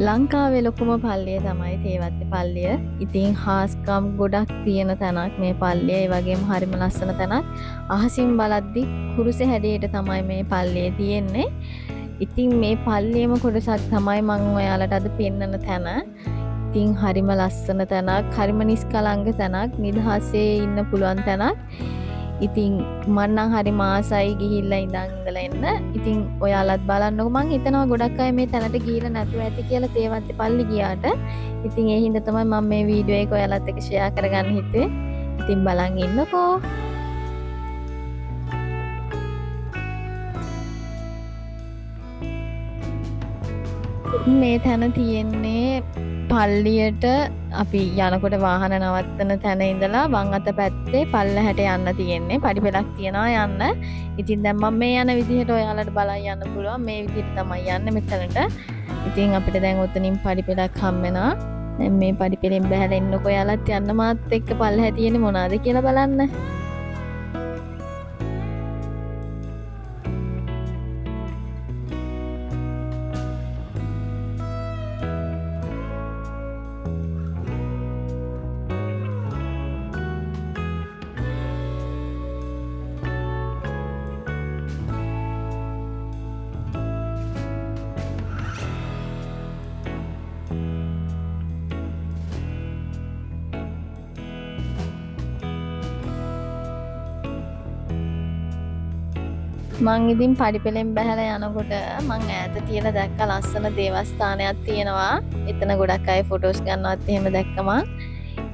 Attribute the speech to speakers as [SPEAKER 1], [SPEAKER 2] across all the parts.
[SPEAKER 1] ලංකාවේ ලොකුම පල්ලිය තමයි තේවත්තේ පල්ලිය. ඉතින් හාස්කම් ගොඩක් තියෙන තැනක් මේ පල්ලිය. ඒ වගේම හරිම ලස්සන තැනක්. අහසින් බලද්දි කුරුසේ හැඩයට තමයි මේ පල්ලිය තියෙන්නේ. ඉතින් මේ පල්ලියම කොටසක් තමයි මම ඔයාලට අද පෙන්වන තැන. ඉතින් හරිම ලස්සන තැනක්, හරිම නිස්කලංක තැනක්, නිදහසේ ඉන්න පුළුවන් තැනක්. ඉතින් මම නම් හරි මාසයි ගිහිල්ලා ඉඳලා එන්න. ඉතින් ඔයාලත් බලන්නකෝ. මං හිතනවා ගොඩක් අය මේ තැනට ගිහිල්ලා නැතුව ඇති කියලා තේවත්තේ පල්ලි ගියාට. ඉතින් ඒ හින්දා තමයි මම මේ වීඩියෝ එක ඔයාලත් එක්ක ෂෙයා කරගන්න හිතුවේ. ඉතින් බලන් ඉන්නකෝ. මේ තැන තියෙන්නේ පල්ලියට අපි යනකොට වාහන නවත්තන තැන ඉඳලා වම් අත පැත්තේ පල්ලහැට යන්න තියෙන්නේ. පඩිපෙළක් තියනවා යන්න. ඉතින් දැන් මම මේ යන විදිහට ඔයාලට බලන් යන්න පුළුවන්. මේ විදිහට තමයි යන්නේ මෙතනට. ඉතින් අපිට දැන් උතනින් පඩිපෙළක් හම් වෙනවා. දැන් මේ පඩිපෙළෙන් බහැලා ඉන්නකො ඔයාලත් යන්න මාත් එක්ක පල්ලහැ තියෙන්නේ මොනවාද කියලා බලන්න. මං ඉතින් පඩිපෙළෙන් බහැලා යනකොට මං ඈත තියලා දැක්ක ලස්සන දේවස්ථානයක් තියෙනවා. එතන ගොඩක් අය ෆොටෝස් ගන්නවත් එහෙම දැක්කම.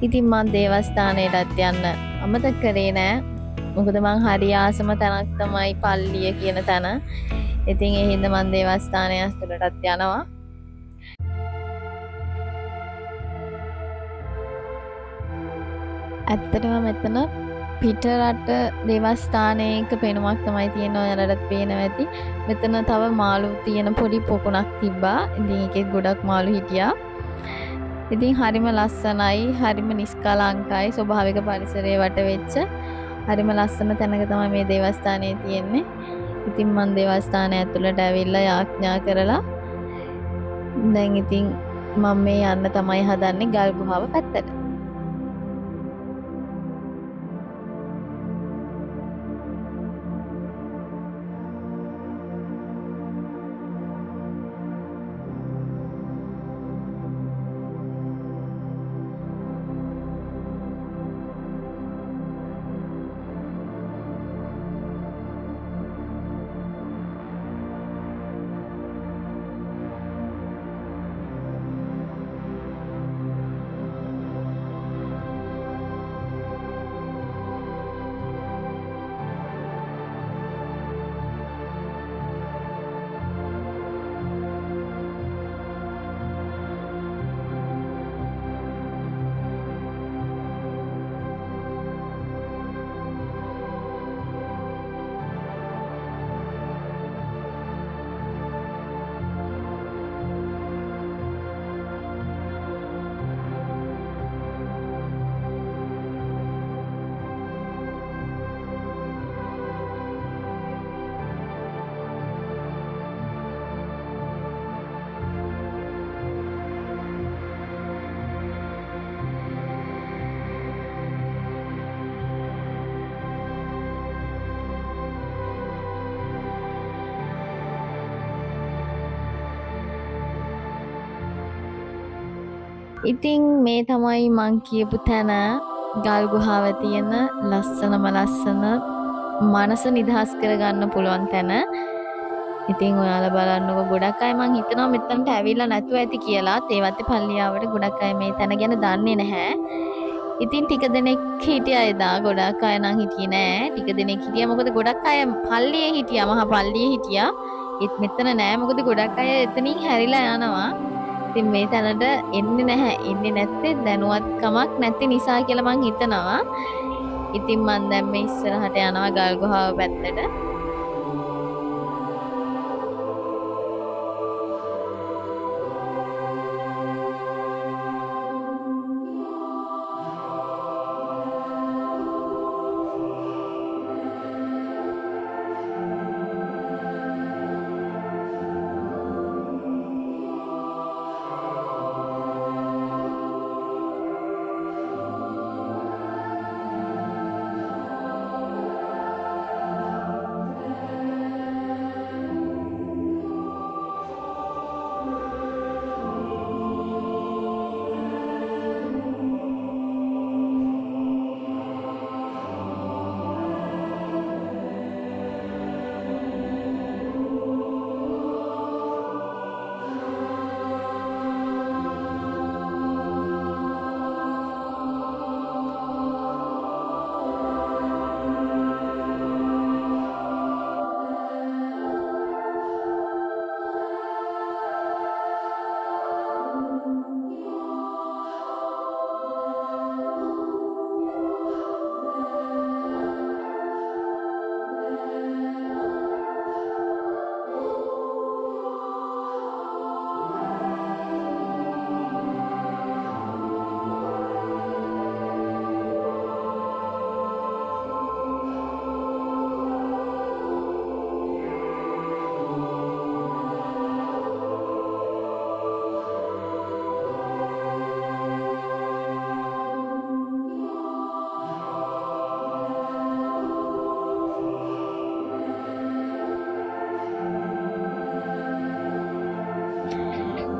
[SPEAKER 1] ඉතින් මං දේවස්ථානයටත් යන්න අමතක කරේ නෑ. මොකද මං හරි ආසම තැනක් තමයි පල්ලිය කියන තැන. ඉතින් ඒ හින්දා මං දේවස්ථානය ඇතුළටත් යනවා. ඇත්තටම මෙතන පිටරට දේවස්ථානයක පෙනුමක් තමයි තියෙන්නේ. ඔයාලටත් පේනවා ඇති. මෙතන තව මාළු තියෙන පොඩි පොකුණක් තිබ්බා. ඉතින් ඒකෙත් ගොඩක් මාළු හිටියා. ඉතින් හරිම ලස්සනයි, හරිම නිස්කලංකයි, ස්වභාවික පරිසරයේ වට වෙච්ච හරිම ලස්සන තැනක තමයි මේ දේවස්ථානය තියෙන්නේ. ඉතින් මම දේවස්ථානය ඇතුළට ඇවිල්ලා යාඥා කරලා දැන් ඉතින් මම මේ යන්න තමයි හදන්නේ ගල් ගුහාව පැත්තට. ඉතින් මේ තමයි මං කියපු තැන ගල් ගුහාව තියෙන ලස්සනම ලස්සන මනස නිදහස් කරගන්න පුළුවන් තැන. ඉතින් ඔයාලා බලන්නකො ගොඩක් අය මං හිතනවා මෙතනට ඇවිල්ලා නැතුව ඇති කියලා. තේවත්තේ පල්ලියාවට ගොඩක් අය මේ තැන ගැන දන්නේ නැහැ. ඉතින් ටික දෙනෙක් හිටියා එදා. ගොඩක් අය නම් හිටියේ නෑ. ටික දෙනෙක් හිටියා. මොකද ගොඩක් අය පල්ලියේ හිටියා. මහා පල්ලියේ හිටියා. ඒත් මෙතන නෑ. මොකද ගොඩක් අය එතනින් හැරිලා යනවා. ඉතින් මේ තැනට එන්නේ නැහැ. එන්නේ නැත්තේ දැනුවත්කමක් නැති නිසා කියලා මං හිතනවා. ඉතින් මං දැන් මේ ඉස්සරහට යනවා ගල් ගුහාව පැත්තට.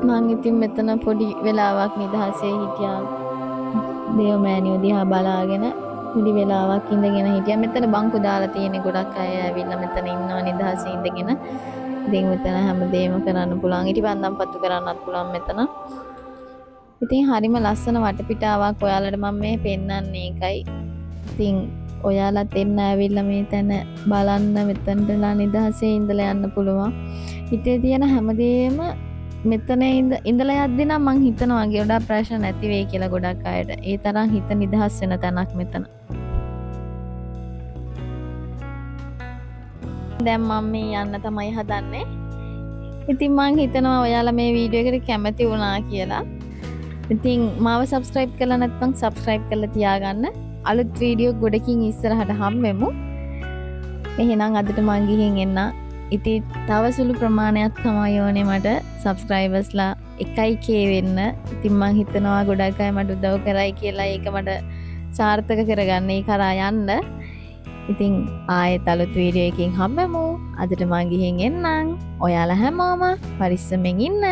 [SPEAKER 1] මං ඉතින් මෙතන පොඩි වෙලාවක් නිදහසේ හිටියා. දේව මෑණියෝ දිහා බලාගෙන පොඩි වෙලාවක් ඉඳගෙන හිටියා. මෙතන බංකු දාලා තියෙන ගොඩක් අය ඇවිල්ලා මෙතන ඉන්නවා නිදහසේ ඉඳගෙන. ඉතින් මෙතන හැමදේම කරන්න පුළුවන්. ඊට පන්දම් පත්තු කරන්නත් පුළුවන් මෙතන. ඉතින් හරිම ලස්සන වටපිටාවක් ඔයාලට මම මේ පෙන්නන්නේ ඒකයි. ඉතින් ඔයාලත් එන්න ඇවිල්ලා මේ තැන බලන්න මෙතනටලා නිදහසේ ඉඳලා යන්න පුළුවන්. හිතේ තියෙන හැමදේම මෙතන ඉඳලා යද්දි නම් මං හිතනවා ගොඩක් ප්‍රශ්න නැති වෙයි කියලා ගොඩක් අයට. ඒ තරම් හිත නිදහස් වෙන තැනක් මෙතන. දැන් මම මේ යන්න තමයි හදන්නේ. ඉතින් මං හිතනවා ඔයාලා මේ වීඩියෝ එකට කැමති වුණා කියලා. ඉතින් මාව subscribe කරලා නැත්නම් subscribe කරලා තියාගන්න. අලුත් වීඩියෝ ගොඩකින් ඉස්සරහට හම්බෙමු. එහෙනම් අදට මං ගිහින් එන්න. ඉතින් තව සුළු ප්‍රමාණයක් තමයි ඕනේ මට subscribersලා 1k වෙන්න. ඉතින් මං හිතනවා ගොඩක් අය මට උදව් කරයි කියලා ඒක මට සාර්ථක කරගන්න ඒ කරා යන්න. ඉතින් ආයෙත් අලුත් වීඩියෝ එකකින් හම්බෙමු. අදට මං ගිහින් එන්නම්. ඔයාලා හැමෝම පරිස්සමෙන් ඉන්න.